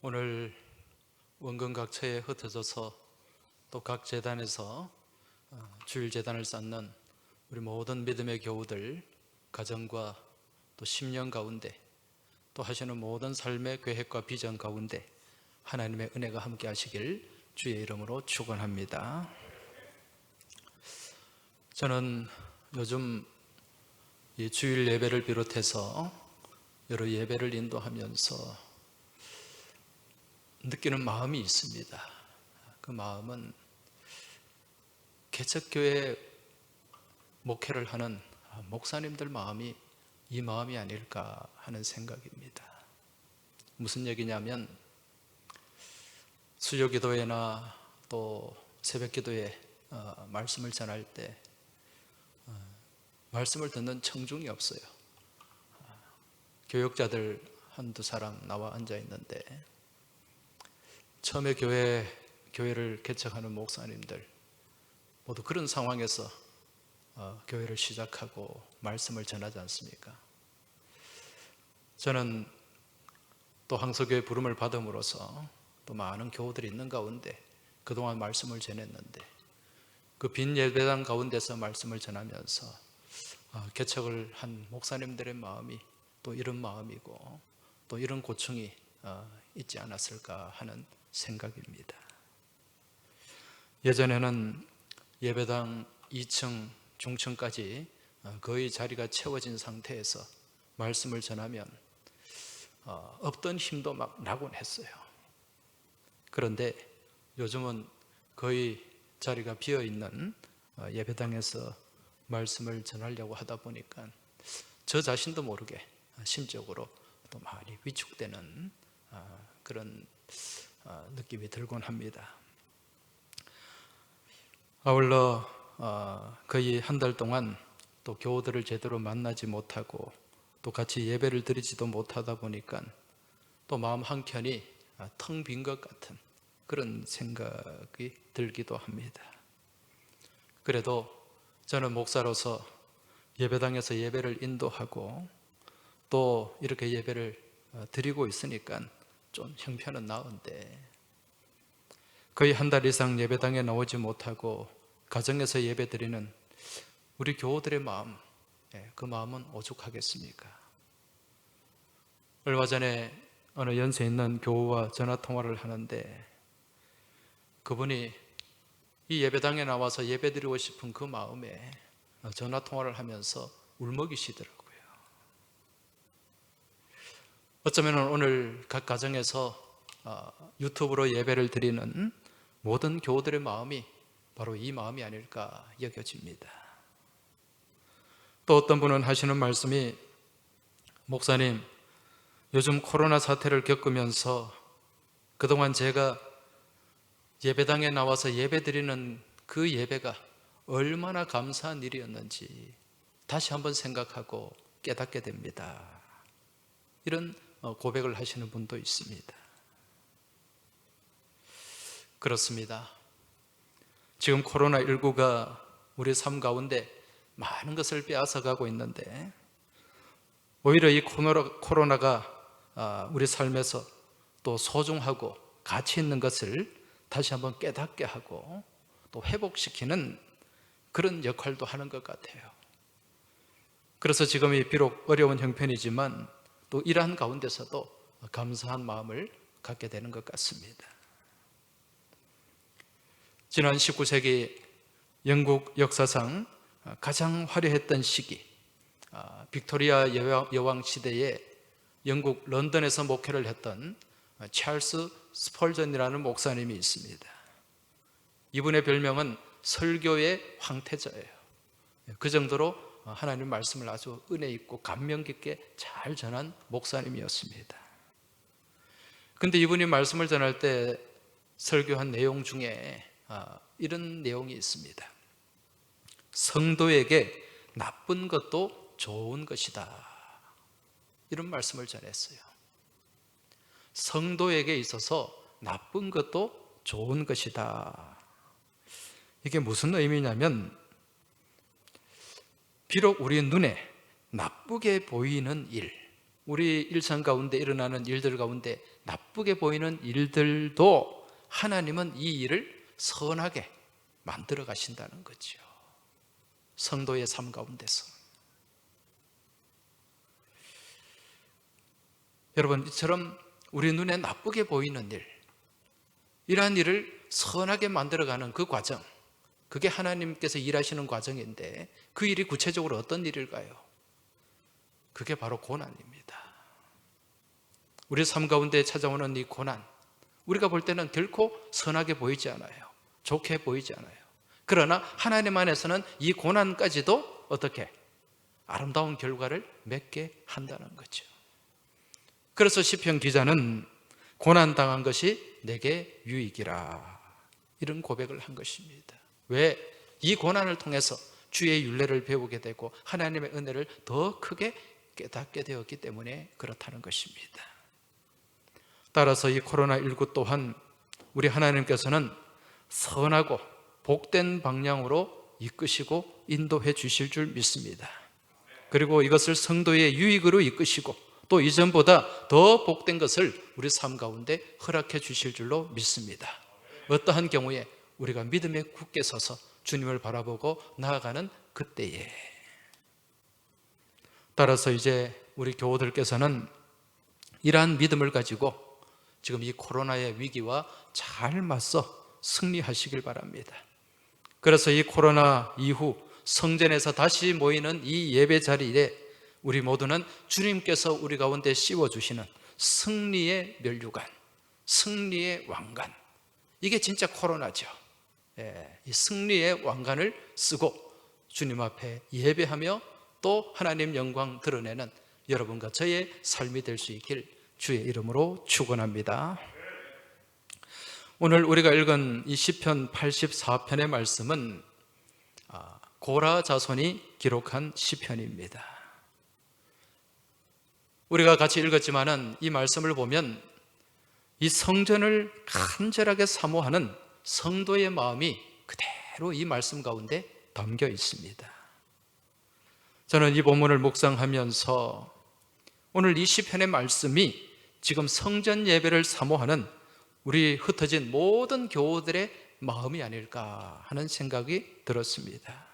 오늘 원근 각처에 흩어져서 또 각 재단에서 주일 재단을 쌓는 우리 모든 믿음의 교우들 가정과 또 심령 가운데 또 하시는 모든 삶의 계획과 비전 가운데 하나님의 은혜가 함께 하시길 주의 이름으로 축원합니다. 저는 요즘 이 주일 예배를 비롯해서 여러 예배를 인도하면서 느끼는 마음이 있습니다. 그 마음은 개척교회 목회를 하는 목사님들 마음이 이 마음이 아닐까 하는 생각입니다. 무슨 얘기냐면 수요기도회나 또 새벽기도회 말씀을 전할 때 말씀을 듣는 청중이 없어요. 교역자들 한두 사람 나와 앉아 있는데 처음에 교회를 개척하는 목사님들 모두 그런 상황에서 교회를 시작하고 말씀을 전하지 않습니까? 저는 또 항소교회 부름을 받음으로써 또 많은 교우들이 있는 가운데 그동안 말씀을 전했는데 그 빈 예배당 가운데서 말씀을 전하면서 개척을 한 목사님들의 마음이 또 이런 마음이고 또 이런 고충이 있지 않았을까 하는 생각입니다. 예전에는 예배당 2층, 중층까지 거의 자리가 채워진 상태에서 말씀을 전하면 없던 힘도 막 나곤 했어요. 그런데 요즘은 거의 자리가 비어있는 예배당에서 말씀을 전하려고 하다 보니까 저 자신도 모르게 심적으로 또 많이 위축되는 그런 느낌이 들곤 합니다. 아울러 거의 한 달 동안 또 교우들을 제대로 만나지 못하고 또 같이 예배를 드리지도 못하다 보니까 또 마음 한켠이 텅 빈 것 같은 그런 생각이 들기도 합니다. 그래도 저는 목사로서 예배당에서 예배를 인도하고 또 이렇게 예배를 드리고 있으니까 좀 형편은 나은데 거의 한 달 이상 예배당에 나오지 못하고 가정에서 예배드리는 우리 교우들의 마음, 그 마음은 오죽하겠습니까? 얼마 전에 어느 연세 있는 교우와 전화통화를 하는데 그분이 이 예배당에 나와서 예배드리고 싶은 그 마음에 전화통화를 하면서 울먹이시더라고요. 어쩌면 오늘 각 가정에서 유튜브로 예배를 드리는 모든 교우들의 마음이 바로 이 마음이 아닐까 여겨집니다. 또 어떤 분은 하시는 말씀이 목사님, 요즘 코로나 사태를 겪으면서 그동안 제가 예배당에 나와서 예배 드리는 그 예배가 얼마나 감사한 일이었는지 다시 한번 생각하고 깨닫게 됩니다. 이런 고백을 하시는 분도 있습니다. 그렇습니다. 지금 코로나19가 우리 삶 가운데 많은 것을 빼앗아가고 있는데 오히려 이 코로나가 우리 삶에서 또 소중하고 가치 있는 것을 다시 한번 깨닫게 하고 또 회복시키는 그런 역할도 하는 것 같아요. 그래서 지금이 비록 어려운 형편이지만 또 이러한 가운데서도 감사한 마음을 갖게 되는 것 같습니다. 지난 19세기 영국 역사상 가장 화려했던 시기, 빅토리아 여왕 시대에 영국 런던에서 목회를 했던 찰스 스펄전이라는 목사님이 있습니다. 이분의 별명은 설교의 황태자예요. 그 정도로 하나님 말씀을 아주 은혜 있고 감명 깊게 잘 전한 목사님이었습니다. 그런데 이분이 말씀을 전할 때 설교한 내용 중에 이런 내용이 있습니다. 성도에게 나쁜 것도 좋은 것이다. 이런 말씀을 전했어요. 성도에게 있어서 나쁜 것도 좋은 것이다. 이게 무슨 의미냐면 비록 우리 눈에 나쁘게 보이는 일, 우리 일상 가운데 일어나는 일들 가운데 나쁘게 보이는 일들도 하나님은 이 일을 선하게 만들어 가신다는 거죠. 성도의 삶 가운데서. 여러분, 이처럼 우리 눈에 나쁘게 보이는 일, 이러한 일을 선하게 만들어가는 그 과정, 그게 하나님께서 일하시는 과정인데 그 일이 구체적으로 어떤 일일까요? 그게 바로 고난입니다. 우리 삶 가운데 찾아오는 이 고난, 우리가 볼 때는 결코 선하게 보이지 않아요. 좋게 보이지 않아요. 그러나 하나님 안에서는 이 고난까지도 어떻게? 아름다운 결과를 맺게 한다는 거죠. 그래서 시편 기자는 고난당한 것이 내게 유익이라, 이런 고백을 한 것입니다. 왜? 이 고난을 통해서 주의 율례를 배우게 되고 하나님의 은혜를 더 크게 깨닫게 되었기 때문에 그렇다는 것입니다. 따라서 이 코로나19 또한 우리 하나님께서는 선하고 복된 방향으로 이끄시고 인도해 주실 줄 믿습니다. 그리고 이것을 성도의 유익으로 이끄시고 또 이전보다 더 복된 것을 우리 삶 가운데 허락해 주실 줄로 믿습니다. 어떠한 경우에 우리가 믿음에 굳게 서서 주님을 바라보고 나아가는 그때에. 따라서 이제 우리 교우들께서는 이러한 믿음을 가지고 지금 이 코로나의 위기와 잘 맞서 승리하시길 바랍니다. 그래서 이 코로나 이후 성전에서 다시 모이는 이 예배 자리에 우리 모두는 주님께서 우리 가운데 씌워주시는 승리의 면류관, 승리의 왕관, 이게 진짜 코로나죠. 이 승리의 왕관을 쓰고 주님 앞에 예배하며 또 하나님 영광 드러내는 여러분과 저의 삶이 될 수 있길 주의 이름으로 축원합니다. 오늘 우리가 읽은 이 시편 84편의 말씀은 고라 자손이 기록한 시편입니다. 우리가 같이 읽었지만은 이 말씀을 보면 이 성전을 간절하게 사모하는 성도의 마음이 그대로 이 말씀 가운데 담겨 있습니다. 저는 이 본문을 묵상하면서 오늘 이 시편의 말씀이 지금 성전 예배를 사모하는 우리 흩어진 모든 교우들의 마음이 아닐까 하는 생각이 들었습니다.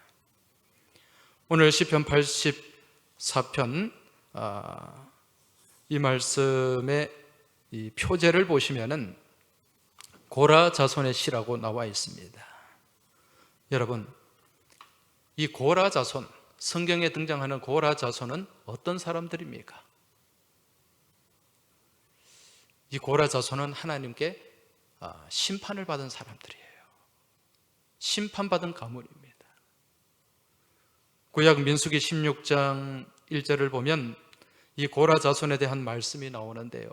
오늘 시편 84편 이 말씀의 이 표제를 보시면은 고라 자손의 시라고 나와 있습니다. 여러분, 이 고라 자손, 성경에 등장하는 고라 자손은 어떤 사람들입니까? 이 고라 자손은 하나님께 심판을 받은 사람들이에요. 심판받은 가문입니다. 구약 민수기 16장 1절을 보면 이 고라 자손에 대한 말씀이 나오는데요,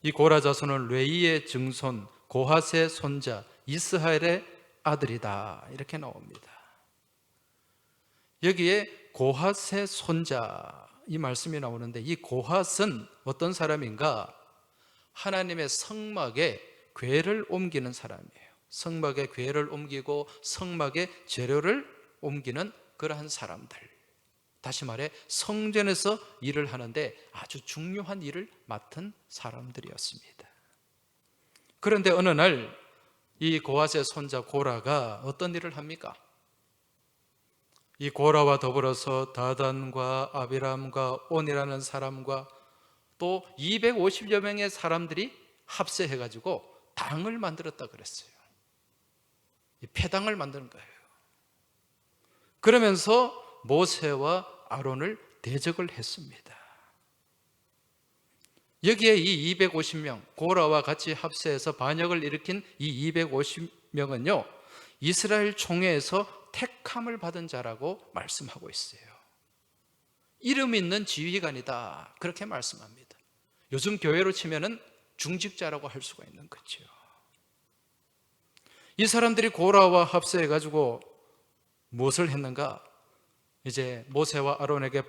이 고라 자손은 레위의 증손 고핫의 손자 이스하엘의 아들이다, 이렇게 나옵니다. 여기에 고핫의 손자, 이 말씀이 나오는데 이 고핫은 어떤 사람인가? 하나님의 성막에 궤를 옮기는 사람이에요. 성막에 궤를 옮기고 성막에 재료를 옮기는 그러한 사람들, 다시 말해 성전에서 일을 하는데 아주 중요한 일을 맡은 사람들이었습니다. 그런데 어느 날 이 고핫의 손자 고라가 어떤 일을 합니까? 이 고라와 더불어서 다단과 아비람과 온이라는 사람과 또 250여 명의 사람들이 합세해가지고 당을 만들었다 그랬어요. 이 폐당을 만드는 거예요. 그러면서 모세와 아론을 대적을 했습니다. 여기에 이 250명, 고라와 같이 합세해서 반역을 일으킨 이 250명은요 이스라엘 총회에서 택함을 받은 자라고 말씀하고 있어요. 이름 있는 지휘관이다, 그렇게 말씀합니다. 요즘 교회로 치면은 중직자라고 할 수가 있는 거죠. 이 사람들이 고라와 합세해가지고 무엇을 했는가? 이제 모세와 아론에게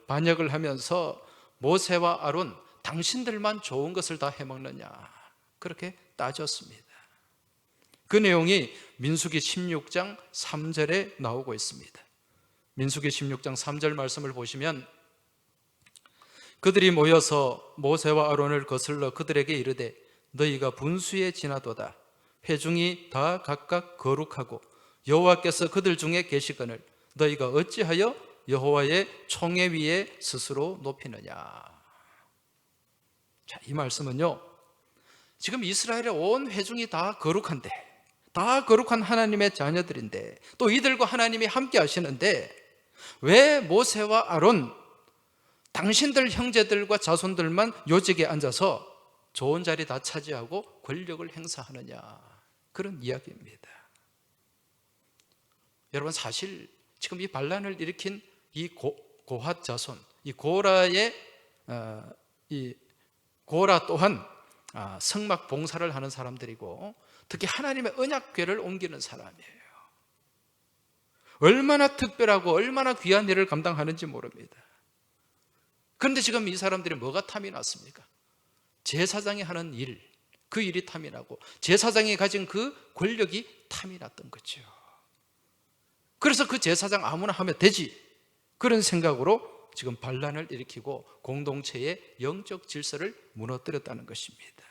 반역을 하면서 모세와 아론, 당신들만 좋은 것을 다 해먹느냐, 그렇게 따졌습니다. 그 내용이 민수기 16장 3절에 나오고 있습니다. 민수기 16장 3절 말씀을 보시면 그들이 모여서 모세와 아론을 거슬러 그들에게 이르되 너희가 분수에 지나도다. 회중이 다 각각 거룩하고 여호와께서 그들 중에 계시거늘 너희가 어찌하여 여호와의 총회 위에 스스로 높이느냐. 자, 이 말씀은요, 지금 이스라엘의 온 회중이 다 거룩한데, 다 거룩한 하나님의 자녀들인데, 또 이들과 하나님이 함께 하시는데 왜 모세와 아론, 당신들 형제들과 자손들만 요직에 앉아서 좋은 자리 다 차지하고 권력을 행사하느냐, 그런 이야기입니다. 여러분, 사실 지금 이 반란을 일으킨 이 고핫 자손, 이 고라의 이 고라 또한 성막 봉사를 하는 사람들이고 특히 하나님의 언약궤를 옮기는 사람이에요. 얼마나 특별하고 얼마나 귀한 일을 감당하는지 모릅니다. 그런데 지금 이 사람들이 뭐가 탐이 났습니까? 제사장이 하는 일, 그 일이 탐이 나고 제사장이 가진 그 권력이 탐이 났던 거죠. 그래서 그 제사장 아무나 하면 되지, 그런 생각으로 지금 반란을 일으키고 공동체의 영적 질서를 무너뜨렸다는 것입니다.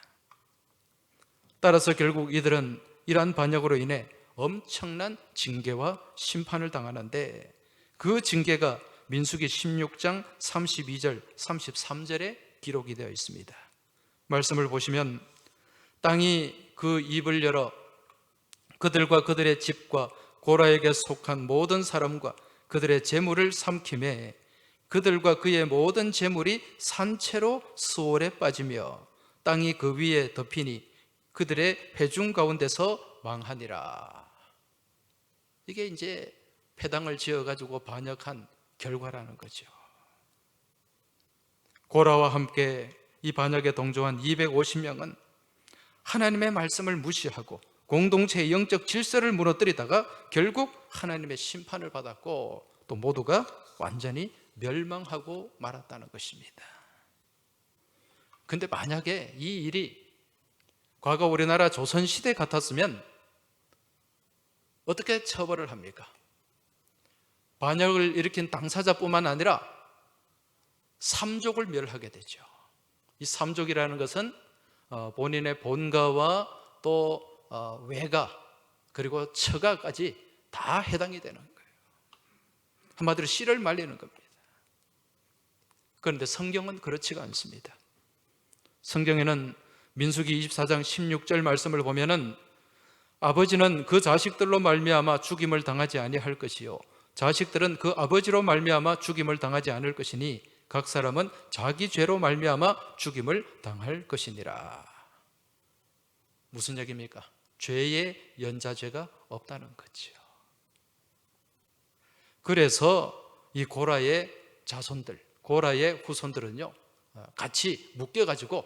따라서 결국 이들은 이러한 반역으로 인해 엄청난 징계와 심판을 당하는데 그 징계가 민수기 16장 32절 33절에 기록이 되어 있습니다. 말씀을 보시면 땅이 그 입을 열어 그들과 그들의 집과 고라에게 속한 모든 사람과 그들의 재물을 삼키매 그들과 그의 모든 재물이 산채로 수월에 빠지며 땅이 그 위에 덮이니 그들의 회중 가운데서 망하니라. 이게 이제 회당을 지어가지고 반역한 결과라는 거죠. 고라와 함께 이 반역에 동조한 250명은 하나님의 말씀을 무시하고 공동체의 영적 질서를 무너뜨리다가 결국 하나님의 심판을 받았고 또 모두가 완전히 멸망하고 말았다는 것입니다. 그런데 만약에 이 일이 과거 우리나라 조선시대 같았으면 어떻게 처벌을 합니까? 반역을 일으킨 당사자뿐만 아니라 삼족을 멸하게 되죠. 이 삼족이라는 것은 본인의 본가와 또 외가 그리고 처가까지 다 해당이 되는 거예요. 한마디로 씨를 말리는 겁니다. 그런데 성경은 그렇지가 않습니다. 성경에는 민수기 24장 16절 말씀을 보면은 아버지는 그 자식들로 말미암아 죽임을 당하지 아니할 것이요 자식들은 그 아버지로 말미암아 죽임을 당하지 않을 것이니 각 사람은 자기 죄로 말미암아 죽임을 당할 것이니라. 무슨 얘기입니까? 죄의 연자죄가 없다는 거죠. 그래서 이 고라의 자손들, 고라의 후손들은요 같이 묶여가지고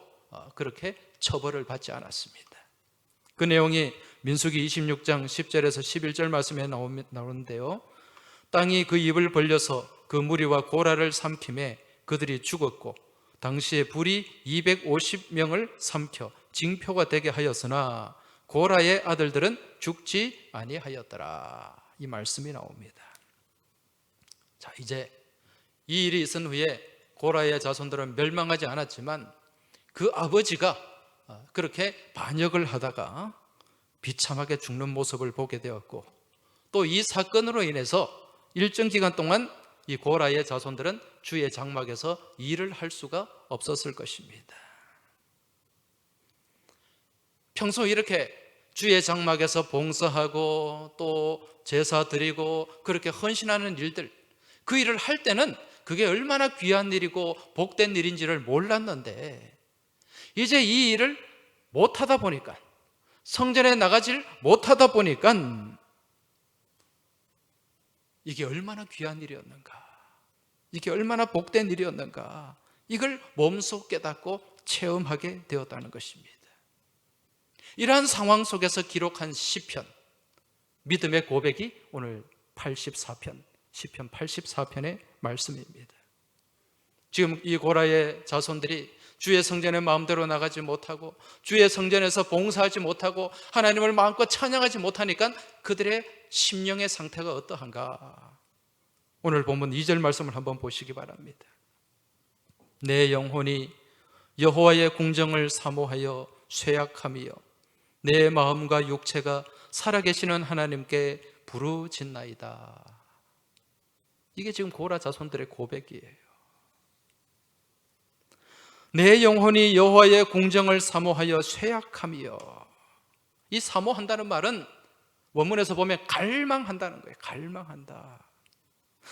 그렇게 처벌을 받지 않았습니다. 그 내용이 민수기 26장 10절에서 11절 말씀에 나오는데요, 땅이 그 입을 벌려서 그 무리와 고라를 삼킴에 그들이 죽었고 당시에 불이 250명을 삼켜 징표가 되게 하였으나 고라의 아들들은 죽지 아니하였더라. 이 말씀이 나옵니다. 자, 이제 이 일이 있은 후에 고라의 자손들은 멸망하지 않았지만 그 아버지가 그렇게 반역을 하다가 비참하게 죽는 모습을 보게 되었고 또 이 사건으로 인해서 일정 기간 동안 이 고라의 자손들은 주의 장막에서 일을 할 수가 없었을 것입니다. 평소 이렇게 주의 장막에서 봉사하고 또 제사 드리고 그렇게 헌신하는 일들, 그 일을 할 때는 그게 얼마나 귀한 일이고 복된 일인지를 몰랐는데 이제 이 일을 못하다 보니까, 성전에 나가질 못하다 보니까 이게 얼마나 귀한 일이었는가, 이게 얼마나 복된 일이었는가, 이걸 몸소 깨닫고 체험하게 되었다는 것입니다. 이러한 상황 속에서 기록한 시편, 믿음의 고백이 오늘 84편, 시편 84편의 말씀입니다. 지금 이 고라의 자손들이 주의 성전에 마음대로 나가지 못하고 주의 성전에서 봉사하지 못하고 하나님을 마음껏 찬양하지 못하니까 그들의 심령의 상태가 어떠한가? 오늘 본문 2절 말씀을 한번 보시기 바랍니다. 내 영혼이 여호와의 궁정을 사모하여 쇠약하며 내 마음과 육체가 살아계시는 하나님께 부르짖나이다. 이게 지금 고라 자손들의 고백이에요. 내 영혼이 여호와의 궁정을 사모하여 쇠약하며, 이 사모한다는 말은 원문에서 보면 갈망한다는 거예요. 갈망한다.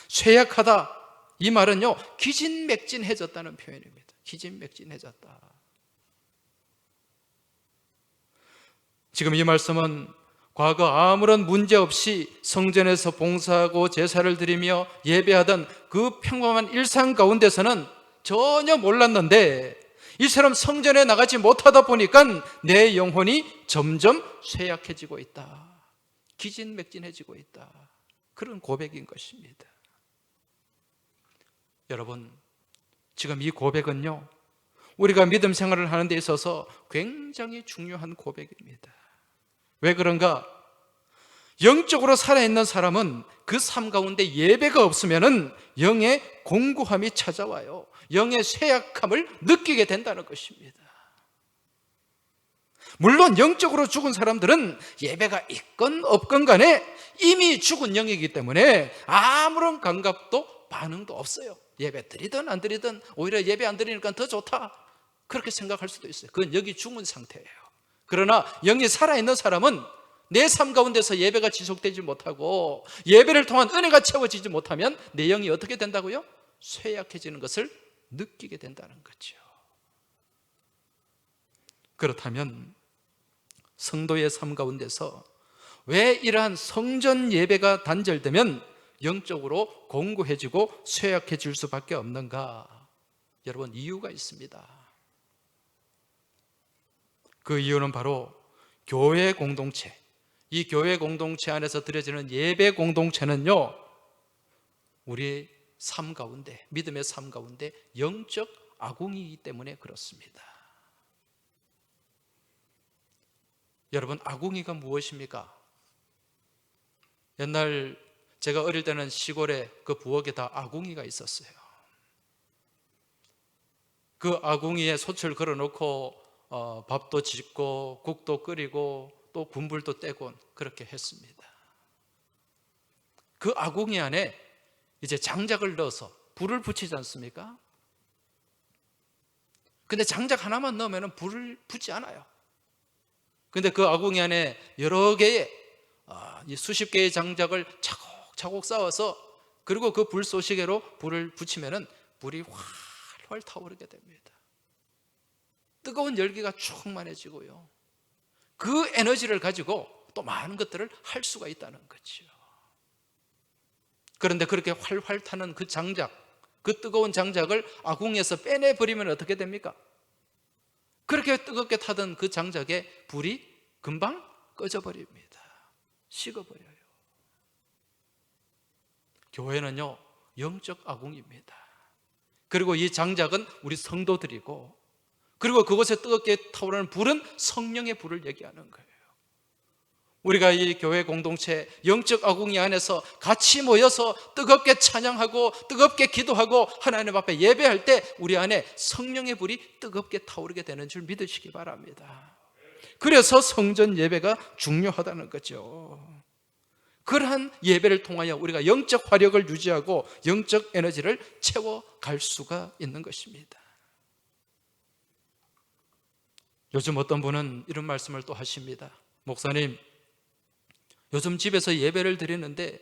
쇠약하다, 이 말은요 기진맥진해졌다는 표현입니다. 기진맥진해졌다. 지금 이 말씀은 과거 아무런 문제 없이 성전에서 봉사하고 제사를 드리며 예배하던 그 평범한 일상 가운데서는 전혀 몰랐는데, 이처럼 성전에 나가지 못하다 보니까 내 영혼이 점점 쇠약해지고 있다, 기진맥진해지고 있다, 그런 고백인 것입니다. 여러분, 지금 이 고백은요 우리가 믿음 생활을 하는 데 있어서 굉장히 중요한 고백입니다. 왜 그런가? 영적으로 살아있는 사람은 그 삶 가운데 예배가 없으면 영의 공고함이 찾아와요. 영의 쇠약함을 느끼게 된다는 것입니다. 물론 영적으로 죽은 사람들은 예배가 있건 없건 간에 이미 죽은 영이기 때문에 아무런 감각도 반응도 없어요. 예배 드리든 안 드리든 오히려 예배 안 드리니까 더 좋다, 그렇게 생각할 수도 있어요. 그건 영이 죽은 상태예요. 그러나 영이 살아있는 사람은 내 삶 가운데서 예배가 지속되지 못하고 예배를 통한 은혜가 채워지지 못하면 내 영이 어떻게 된다고요? 쇠약해지는 것을 느끼게 된다는 거죠. 그렇다면 성도의 삶 가운데서 왜 이러한 성전 예배가 단절되면 영적으로 공고해지고 쇠약해질 수밖에 없는가? 여러분, 이유가 있습니다. 그 이유는 바로 교회 공동체, 이 교회 공동체 안에서 드려지는 예배 공동체는요 우리 삶 가운데, 믿음의 삶 가운데 영적 아궁이이기 때문에 그렇습니다. 여러분, 아궁이가 무엇입니까? 옛날 제가 어릴 때는 시골에 그 부엌에 다 아궁이가 있었어요. 그 아궁이에 솥을 걸어놓고 밥도 짓고 국도 끓이고 또 군불도 떼고 그렇게 했습니다. 그 아궁이 안에 이제 장작을 넣어서 불을 붙이지 않습니까? 근데 장작 하나만 넣으면 불을 붙지 않아요. 근데 그 아궁이 안에 여러 개의 수십 개의 장작을 차곡차곡 쌓아서, 그리고 그 불쏘시개로 불을 붙이면 불이 활활 타오르게 됩니다. 뜨거운 열기가 충만해지고요, 그 에너지를 가지고 또 많은 것들을 할 수가 있다는 거죠. 그런데 그렇게 활활 타는 그 장작, 그 뜨거운 장작을 아궁이에서 빼내버리면 어떻게 됩니까? 그렇게 뜨겁게 타던 그 장작에 불이 금방 꺼져버립니다. 식어버려요. 교회는요 영적 아궁이입니다. 그리고 이 장작은 우리 성도들이고, 그리고 그곳에 뜨겁게 타오르는 불은 성령의 불을 얘기하는 거예요. 우리가 이 교회 공동체 영적 아궁이 안에서 같이 모여서 뜨겁게 찬양하고 뜨겁게 기도하고 하나님 앞에 예배할 때 우리 안에 성령의 불이 뜨겁게 타오르게 되는 줄 믿으시기 바랍니다. 그래서 성전 예배가 중요하다는 거죠. 그러한 예배를 통하여 우리가 영적 화력을 유지하고 영적 에너지를 채워갈 수가 있는 것입니다. 요즘 어떤 분은 이런 말씀을 또 하십니다. 목사님, 요즘 집에서 예배를 드리는데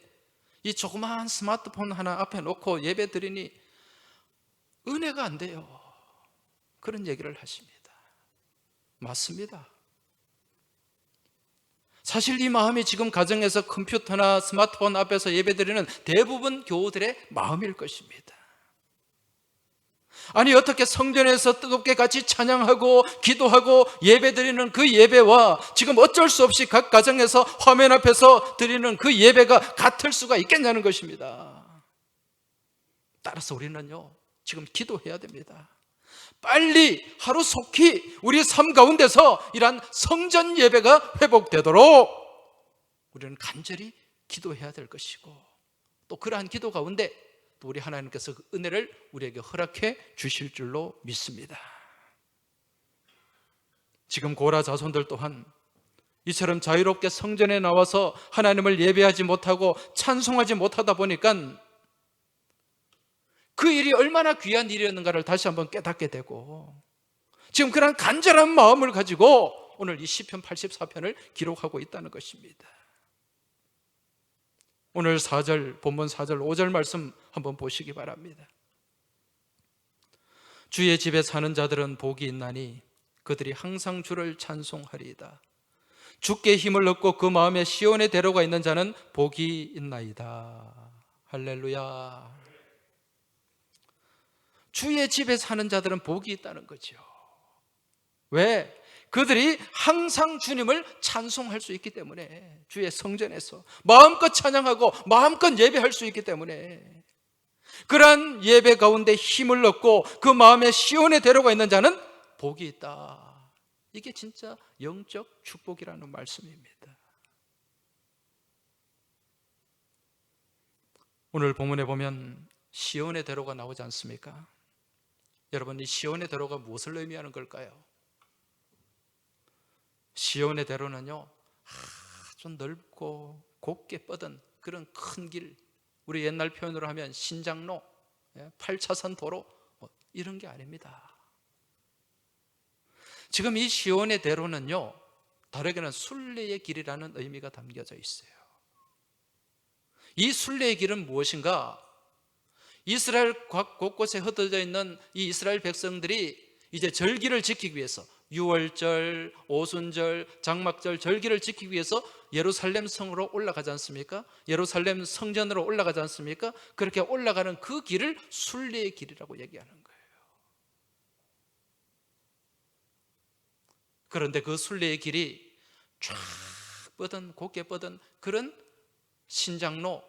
이 조그마한 스마트폰 하나 앞에 놓고 예배 드리니 은혜가 안 돼요. 그런 얘기를 하십니다. 맞습니다. 사실 이 마음이 지금 가정에서 컴퓨터나 스마트폰 앞에서 예배드리는 대부분 교우들의 마음일 것입니다. 아니, 어떻게 성전에서 뜨겁게 같이 찬양하고 기도하고 예배드리는 그 예배와 지금 어쩔 수 없이 각 가정에서 화면 앞에서 드리는 그 예배가 같을 수가 있겠냐는 것입니다. 따라서 우리는요 지금 기도해야 됩니다. 빨리 하루속히 우리 삶 가운데서 이러한 성전 예배가 회복되도록 우리는 간절히 기도해야 될 것이고, 또 그러한 기도 가운데 또 우리 하나님께서 그 은혜를 우리에게 허락해 주실 줄로 믿습니다. 지금 고라 자손들 또한 이처럼 자유롭게 성전에 나와서 하나님을 예배하지 못하고 찬송하지 못하다 보니까 그 일이 얼마나 귀한 일이었는가를 다시 한번 깨닫게 되고, 지금 그런 간절한 마음을 가지고 오늘 이 시편 84편을 기록하고 있다는 것입니다. 오늘 4절, 본문 4절, 5절 말씀 한번 보시기 바랍니다. 주의 집에 사는 자들은 복이 있나니 그들이 항상 주를 찬송하리이다. 주께 힘을 얻고 그 마음에 시온의 대로가 있는 자는 복이 있나이다. 할렐루야. 주의 집에 사는 자들은 복이 있다는 거죠. 왜? 그들이 항상 주님을 찬송할 수 있기 때문에, 주의 성전에서 마음껏 찬양하고 마음껏 예배할 수 있기 때문에, 그러한 예배 가운데 힘을 얻고 그 마음에 시온의 대로가 있는 자는 복이 있다. 이게 진짜 영적 축복이라는 말씀입니다. 오늘 본문에 보면 시온의 대로가 나오지 않습니까? 여러분, 이 시온의 대로가 무엇을 의미하는 걸까요? 시온의 대로는요, 아주 넓고 곱게 뻗은 그런 큰 길, 우리 옛날 표현으로 하면 신장로, 8차선 도로, 이런 게 아닙니다. 지금 이 시온의 대로는요, 다르게는 순례의 길이라는 의미가 담겨져 있어요. 이 순례의 길은 무엇인가? 이스라엘 곳곳에 흩어져 있는 이 이스라엘 백성들이 이제 절기를 지키기 위해서, 유월절, 오순절, 장막절 절기를 지키기 위해서 예루살렘 성으로 올라가지 않습니까? 예루살렘 성전으로 올라가지 않습니까? 그렇게 올라가는 그 길을 순례의 길이라고 얘기하는 거예요. 그런데 그 순례의 길이 쫙 뻗은, 곱게 뻗은 그런 신장로,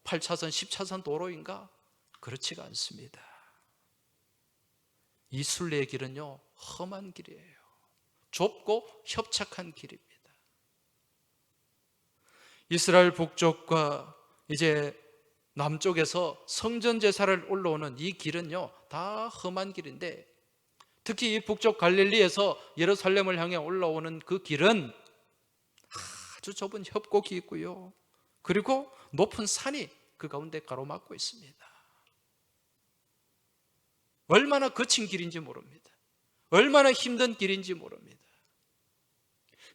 8차선, 10차선 도로인가? 그렇지가 않습니다. 이 순례의 길은요, 험한 길이에요. 좁고 협착한 길입니다. 이스라엘 북쪽과 이제 남쪽에서 성전 제사를 올라오는 이 길은요, 다 험한 길인데, 특히 이 북쪽 갈릴리에서 예루살렘을 향해 올라오는 그 길은 아주 좁은 협곡이 있고요, 그리고 높은 산이 그 가운데 가로막고 있습니다. 얼마나 거친 길인지 모릅니다. 얼마나 힘든 길인지 모릅니다.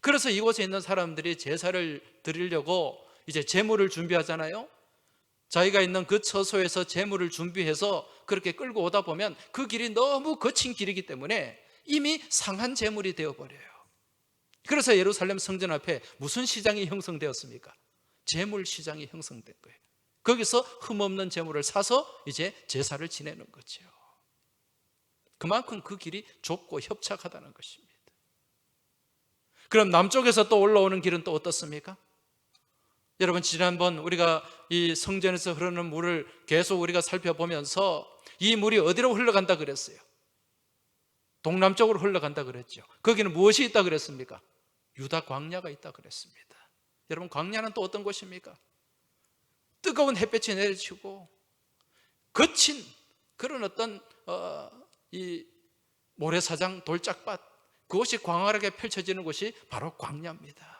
그래서 이곳에 있는 사람들이 제사를 드리려고 이제 제물을 준비하잖아요. 자기가 있는 그 처소에서 제물을 준비해서 그렇게 끌고 오다 보면 그 길이 너무 거친 길이기 때문에 이미 상한 제물이 되어버려요. 그래서 예루살렘 성전 앞에 무슨 시장이 형성되었습니까? 제물 시장이 형성된 거예요. 거기서 흠없는 제물을 사서 이제 제사를 지내는 거죠. 그만큼 그 길이 좁고 협착하다는 것입니다. 그럼 남쪽에서 또 올라오는 길은 또 어떻습니까? 여러분, 지난번 우리가 이 성전에서 흐르는 물을 계속 우리가 살펴보면서 이 물이 어디로 흘러간다 그랬어요? 동남쪽으로 흘러간다 그랬죠. 거기는 무엇이 있다 그랬습니까? 유다 광야가 있다 그랬습니다. 여러분, 광야는 또 어떤 곳입니까? 뜨거운 햇볕이 내리치고 거친 그런 어떤 이 모래사장, 돌짝밭, 그것이 광활하게 펼쳐지는 곳이 바로 광야입니다.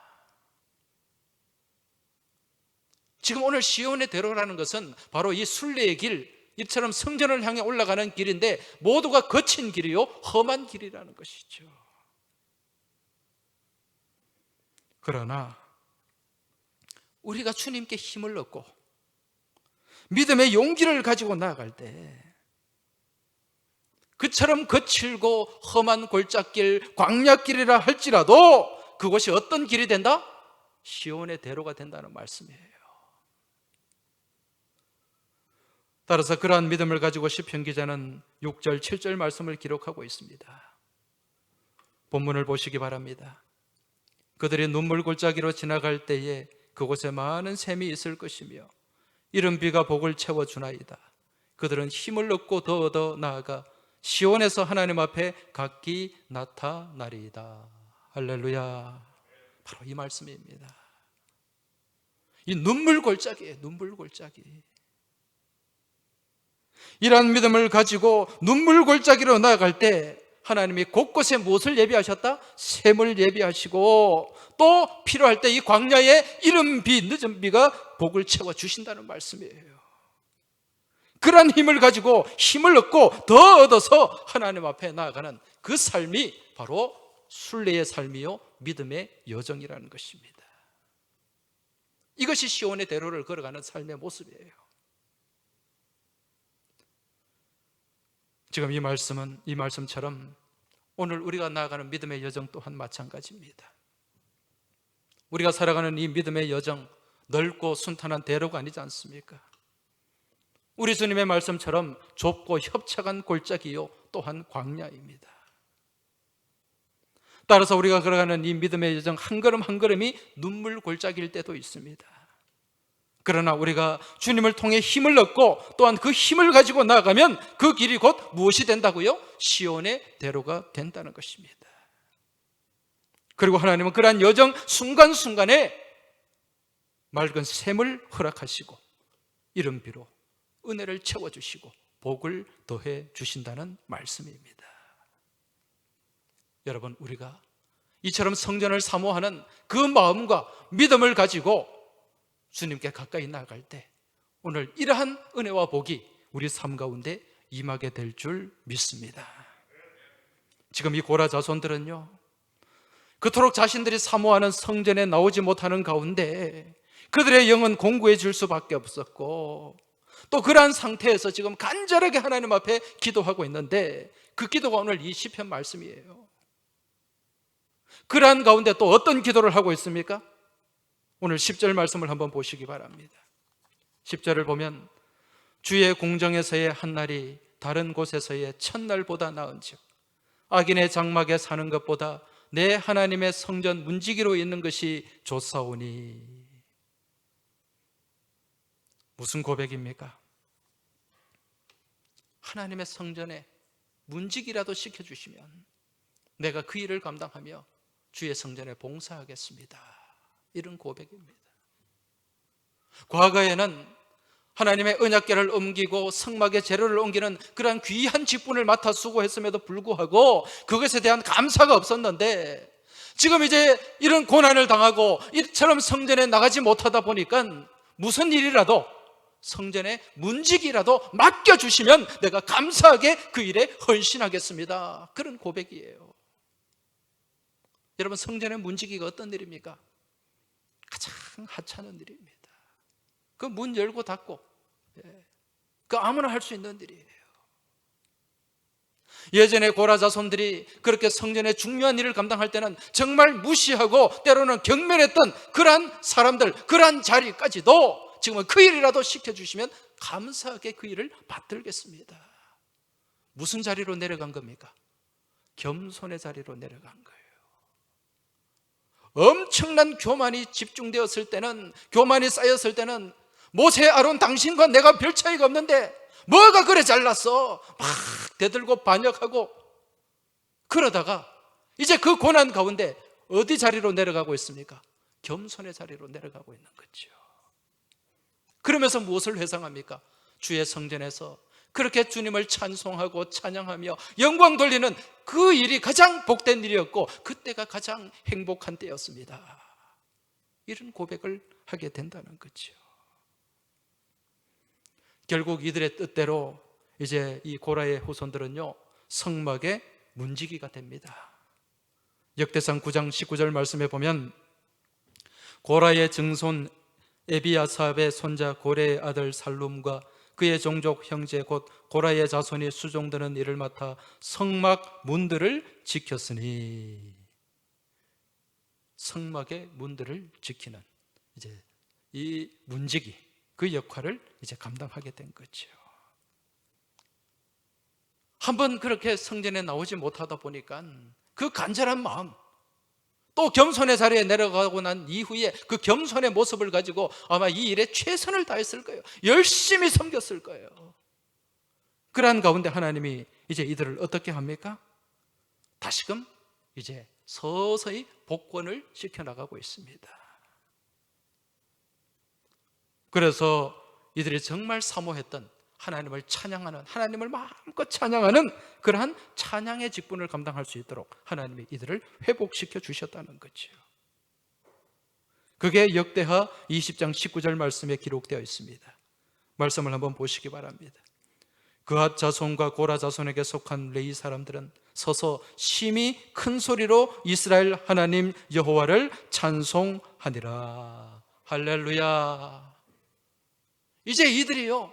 지금 오늘 시온의 대로라는 것은 바로 이 순례의 길, 이처럼 성전을 향해 올라가는 길인데 모두가 거친 길이요, 험한 길이라는 것이죠. 그러나 우리가 주님께 힘을 얻고 믿음의 용기를 가지고 나아갈 때 그처럼 거칠고 험한 골짜길, 광야길이라 할지라도 그곳이 어떤 길이 된다? 시온의 대로가 된다는 말씀이에요. 따라서 그러한 믿음을 가지고 시편 기자는 6절, 7절 말씀을 기록하고 있습니다. 본문을 보시기 바랍니다. 그들이 눈물 골짜기로 지나갈 때에 그곳에 많은 샘이 있을 것이며 이른 비가 복을 채워주나이다. 그들은 힘을 얻고 더 얻어 나아가 시온에서 하나님 앞에 각기 나타나리이다. 할렐루야. 바로 이 말씀입니다. 이 눈물 골짜기예요. 눈물 골짜기. 이러한 믿음을 가지고 눈물 골짜기로 나아갈 때 하나님이 곳곳에 무엇을 예비하셨다? 샘을 예비하시고 또 필요할 때 이 광야에 이른 비, 늦은 비가 복을 채워주신다는 말씀이에요. 그러한 힘을 가지고 힘을 얻고 더 얻어서 하나님 앞에 나아가는 그 삶이 바로 순례의 삶이요 믿음의 여정이라는 것입니다. 이것이 시온의 대로를 걸어가는 삶의 모습이에요. 지금 이 말씀처럼 오늘 우리가 나아가는 믿음의 여정 또한 마찬가지입니다. 우리가 살아가는 이 믿음의 여정, 넓고 순탄한 대로가 아니지 않습니까? 우리 주님의 말씀처럼 좁고 협착한 골짜기요 또한 광야입니다. 따라서 우리가 걸어가는 이 믿음의 여정 한 걸음 한 걸음이 눈물 골짜기일 때도 있습니다. 그러나 우리가 주님을 통해 힘을 얻고 또한 그 힘을 가지고 나아가면 그 길이 곧 무엇이 된다고요? 시온의 대로가 된다는 것입니다. 그리고 하나님은 그러한 여정 순간순간에 맑은 샘을 허락하시고 이른 비로 은혜를 채워주시고 복을 더해 주신다는 말씀입니다. 여러분, 우리가 이처럼 성전을 사모하는 그 마음과 믿음을 가지고 주님께 가까이 나아갈 때 오늘 이러한 은혜와 복이 우리 삶 가운데 임하게 될 줄 믿습니다. 지금 이 고라 자손들은요, 그토록 자신들이 사모하는 성전에 나오지 못하는 가운데 그들의 영은 공고해 질 수밖에 없었고 또 그러한 상태에서 지금 간절하게 하나님 앞에 기도하고 있는데 그 기도가 오늘 이 시편 말씀이에요. 그러한 가운데 또 어떤 기도를 하고 있습니까? 오늘 10절 말씀을 한번 보시기 바랍니다. 10절을 보면 주의 공정에서의 한날이 다른 곳에서의 첫날보다 나은즉 악인의 장막에 사는 것보다 내 하나님의 성전 문지기로 있는 것이 좋사오니. 무슨 고백입니까? 하나님의 성전에 문지기라도 시켜주시면 내가 그 일을 감당하며 주의 성전에 봉사하겠습니다. 이런 고백입니다. 과거에는 하나님의 언약궤를 옮기고 성막의 재료를 옮기는 그러한 귀한 직분을 맡아 수고했음에도 불구하고 그것에 대한 감사가 없었는데 지금 이제 이런 고난을 당하고 이처럼 성전에 나가지 못하다 보니까 무슨 일이라도 성전에 문지기라도 맡겨주시면 내가 감사하게 그 일에 헌신하겠습니다. 그런 고백이에요. 여러분, 성전의 문지기가 어떤 일입니까? 가장 하찮은 일입니다. 그 문 열고 닫고 그 아무나 할 수 있는 일이에요. 예전에 고라 자손들이 그렇게 성전의 중요한 일을 감당할 때는 정말 무시하고 때로는 경멸했던 그러한 사람들, 그러한 자리까지도 지금은 그 일이라도 시켜주시면 감사하게 그 일을 받들겠습니다. 무슨 자리로 내려간 겁니까? 겸손의 자리로 내려간 거예요. 엄청난 교만이 집중되었을 때는, 교만이 쌓였을 때는 모세, 아론 당신과 내가 별 차이가 없는데 뭐가 그래 잘났어? 막 대들고 반역하고 그러다가 이제 그 고난 가운데 어디 자리로 내려가고 있습니까? 겸손의 자리로 내려가고 있는 거죠. 그러면서 무엇을 회상합니까? 주의 성전에서 그렇게 주님을 찬송하고 찬양하며 영광 돌리는 그 일이 가장 복된 일이었고 그때가 가장 행복한 때였습니다. 이런 고백을 하게 된다는 거죠. 결국 이들의 뜻대로 이제 이 고라의 후손들은요 성막의 문지기가 됩니다. 역대상 9장 19절 말씀에 보면 고라의 증손 에비아삽의 손자 고레의 아들 살룸과 그의 종족 형제 곧 고라의 자손이 수종드는 일을 맡아 성막 문들을 지켰으니, 성막의 문들을 지키는 이제 이 문지기, 그 역할을 이제 감당하게 된 거죠. 한번 그렇게 성전에 나오지 못하다 보니까 그 간절한 마음, 또 겸손의 자리에 내려가고 난 이후에 그 겸손의 모습을 가지고 아마 이 일에 최선을 다했을 거예요. 열심히 섬겼을 거예요. 그러한 가운데 하나님이 이제 이들을 어떻게 합니까? 다시금 이제 서서히 복권을 시켜나가고 있습니다. 그래서 이들이 정말 사모했던 하나님을 찬양하는, 하나님을 마음껏 찬양하는 그러한 찬양의 직분을 감당할 수 있도록 하나님이 이들을 회복시켜 주셨다는 거죠. 그게 역대하 20장 19절 말씀에 기록되어 있습니다. 말씀을 한번 보시기 바랍니다. 그앗 자손과 고라 자손에게 속한 레위 사람들은 서서 심히 큰 소리로 이스라엘 하나님 여호와를 찬송하니라. 할렐루야. 이제 이들이요,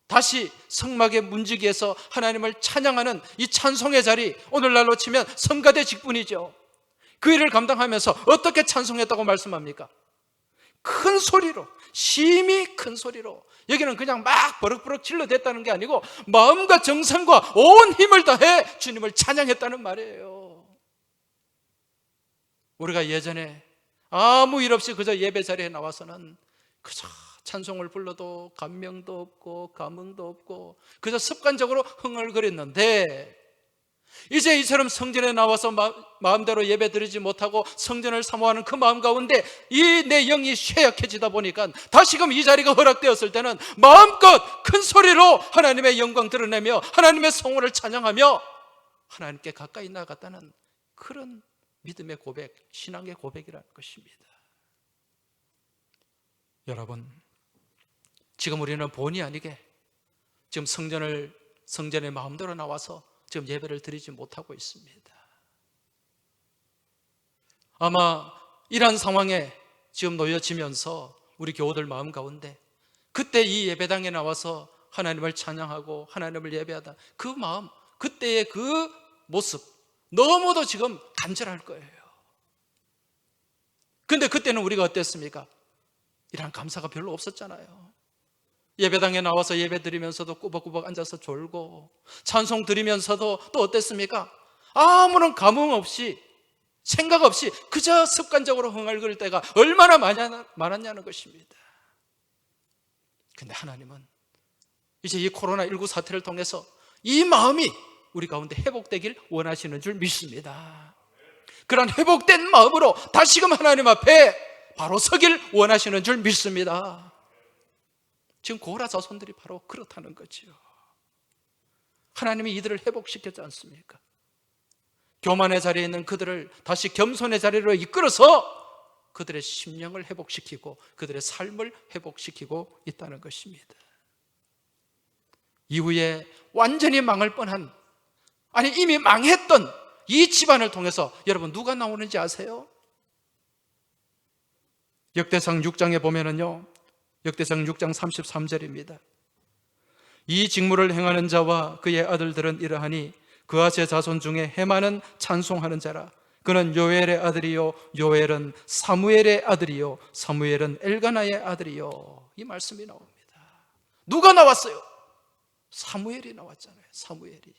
다시 성막의 문지기에서 하나님을 찬양하는 이 찬송의 자리, 오늘날로 치면 성가대 직분이죠. 그 일을 감당하면서 어떻게 찬송했다고 말씀합니까? 큰 소리로, 심히 큰 소리로. 여기는 그냥 막 버럭버럭 질러댔다는 게 아니고 마음과 정성과 온 힘을 다해 주님을 찬양했다는 말이에요. 우리가 예전에 아무 일 없이 그저 예배 자리에 나와서는 그저 찬송을 불러도 감명도 없고 감흥도 없고 그저 습관적으로 흥얼거렸는데, 이제 이처럼 성전에 나와서 마음대로 예배 드리지 못하고 성전을 사모하는 그 마음 가운데 이 내 영이 쇠약해지다 보니까 다시금 이 자리가 허락되었을 때는 마음껏 큰 소리로 하나님의 영광 드러내며 하나님의 성호를 찬양하며 하나님께 가까이 나아갔다는 그런 믿음의 고백, 신앙의 고백이라는 것입니다. 여러분, 지금 우리는 본의 아니게 지금 성전에 마음대로 나와서 지금 예배를 드리지 못하고 있습니다. 아마 이러한 상황에 지금 놓여지면서 우리 교우들 마음 가운데 그때 이 예배당에 나와서 하나님을 찬양하고 하나님을 예배하다 그 마음, 그때의 그 모습 너무도 지금 간절할 거예요. 근데 그때는 우리가 어땠습니까? 이런 감사가 별로 없었잖아요. 예배당에 나와서 예배 드리면서도 꾸벅꾸벅 앉아서 졸고, 찬송 드리면서도 또 어땠습니까? 아무런 감흥 없이, 생각 없이 그저 습관적으로 흥얼거릴 때가 얼마나 많았냐는 것입니다. 근데 하나님은 이제 이 코로나19 사태를 통해서 이 마음이 우리 가운데 회복되길 원하시는 줄 믿습니다. 그런 회복된 마음으로 다시금 하나님 앞에 바로 서길 원하시는 줄 믿습니다. 지금 고라 자손들이 바로 그렇다는 거지요. 하나님이 이들을 회복시켰지 않습니까? 교만의 자리에 있는 그들을 다시 겸손의 자리로 이끌어서 그들의 심령을 회복시키고 그들의 삶을 회복시키고 있다는 것입니다. 이후에 완전히 망할 뻔한, 아니 이미 망했던 이 집안을 통해서 여러분 누가 나오는지 아세요? 역대상 6장에 보면은요, 역대상 6장 33절입니다. 이 직무를 행하는 자와 그의 아들들은 이러하니 그앗의 자손 중에 해마는 찬송하는 자라. 그는 요엘의 아들이요 요엘은 사무엘의 아들이요 사무엘은 엘가나의 아들이요. 이 말씀이 나옵니다. 누가 나왔어요? 사무엘이 나왔잖아요. 사무엘이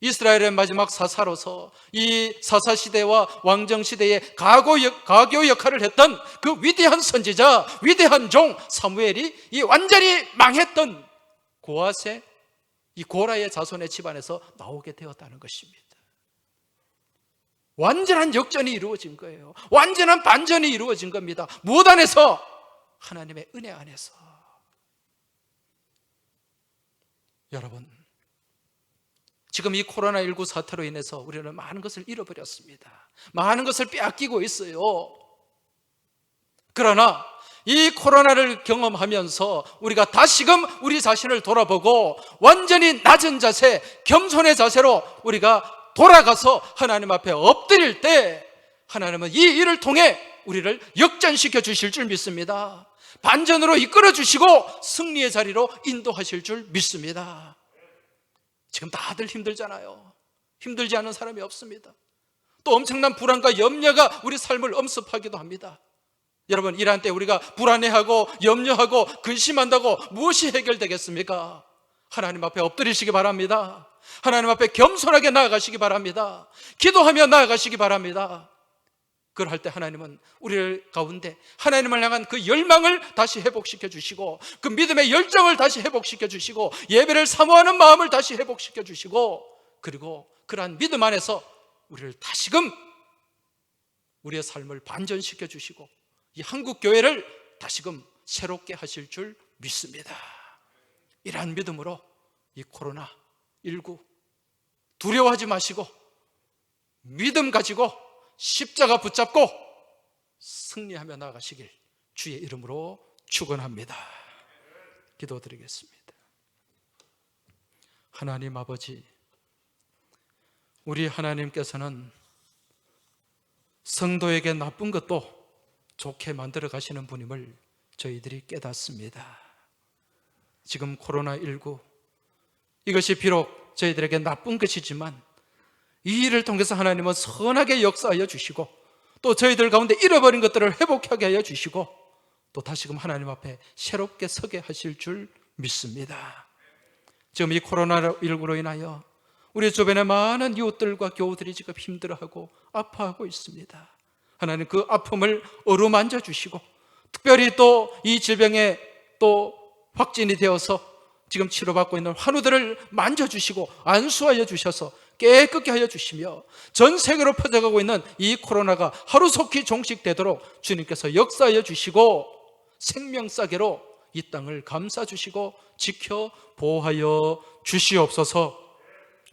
이스라엘의 마지막 사사로서 이 사사시대와 왕정시대의 가교 역할을 했던 그 위대한 선지자, 위대한 종 사무엘이 이 완전히 망했던 고앗의 이 고라의 자손의 집안에서 나오게 되었다는 것입니다. 완전한 역전이 이루어진 거예요. 완전한 반전이 이루어진 겁니다. 무엇 안에서? 하나님의 은혜 안에서. 여러분, 지금 이 코로나19 사태로 인해서 우리는 많은 것을 잃어버렸습니다. 많은 것을 빼앗기고 있어요. 그러나 이 코로나를 경험하면서 우리가 다시금 우리 자신을 돌아보고 완전히 낮은 자세, 겸손의 자세로 우리가 돌아가서 하나님 앞에 엎드릴 때 하나님은 이 일을 통해 우리를 역전시켜 주실 줄 믿습니다. 반전으로 이끌어 주시고 승리의 자리로 인도하실 줄 믿습니다. 지금 다들 힘들잖아요. 힘들지 않은 사람이 없습니다. 또 엄청난 불안과 염려가 우리 삶을 엄습하기도 합니다. 여러분, 이러한 때 우리가 불안해하고 염려하고 근심한다고 무엇이 해결되겠습니까? 하나님 앞에 엎드리시기 바랍니다. 하나님 앞에 겸손하게 나아가시기 바랍니다. 기도하며 나아가시기 바랍니다. 그럴 때 하나님은 우리 가운데 하나님을 향한 그 열망을 다시 회복시켜 주시고 그 믿음의 열정을 다시 회복시켜 주시고 예배를 사모하는 마음을 다시 회복시켜 주시고 그리고 그러한 믿음 안에서 우리를 다시금 우리의 삶을 반전시켜 주시고 이 한국 교회를 다시금 새롭게 하실 줄 믿습니다. 이러한 믿음으로 이 코로나19 두려워하지 마시고 믿음 가지고 십자가 붙잡고 승리하며 나아가시길 주의 이름으로 축원합니다. 기도드리겠습니다. 하나님 아버지, 우리 하나님께서는 성도에게 나쁜 것도 좋게 만들어 가시는 분임을 저희들이 깨닫습니다. 지금 코로나19 이것이 비록 저희들에게 나쁜 것이지만 이 일을 통해서 하나님은 선하게 역사하여 주시고 또 저희들 가운데 잃어버린 것들을 회복하게 하여 주시고 또 다시금 하나님 앞에 새롭게 서게 하실 줄 믿습니다. 지금 이 코로나19로 인하여 우리 주변의 많은 이웃들과 교우들이 지금 힘들어하고 아파하고 있습니다. 하나님 그 아픔을 어루만져 주시고 특별히 또 이 질병에 또 확진이 되어서 지금 치료받고 있는 환우들을 만져주시고 안수하여 주셔서 깨끗게 하여 주시며 전 세계로 퍼져가고 있는 이 코로나가 하루속히 종식되도록 주님께서 역사하여 주시고 생명싸개로 이 땅을 감싸 주시고 지켜 보호하여 주시옵소서.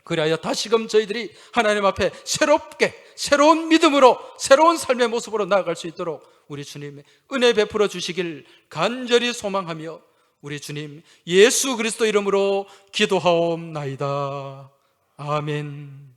그리하여 다시금 저희들이 하나님 앞에 새롭게 새로운 믿음으로 새로운 삶의 모습으로 나아갈 수 있도록 우리 주님의 은혜 베풀어 주시길 간절히 소망하며 우리 주님 예수 그리스도 이름으로 기도하옵나이다. 아멘.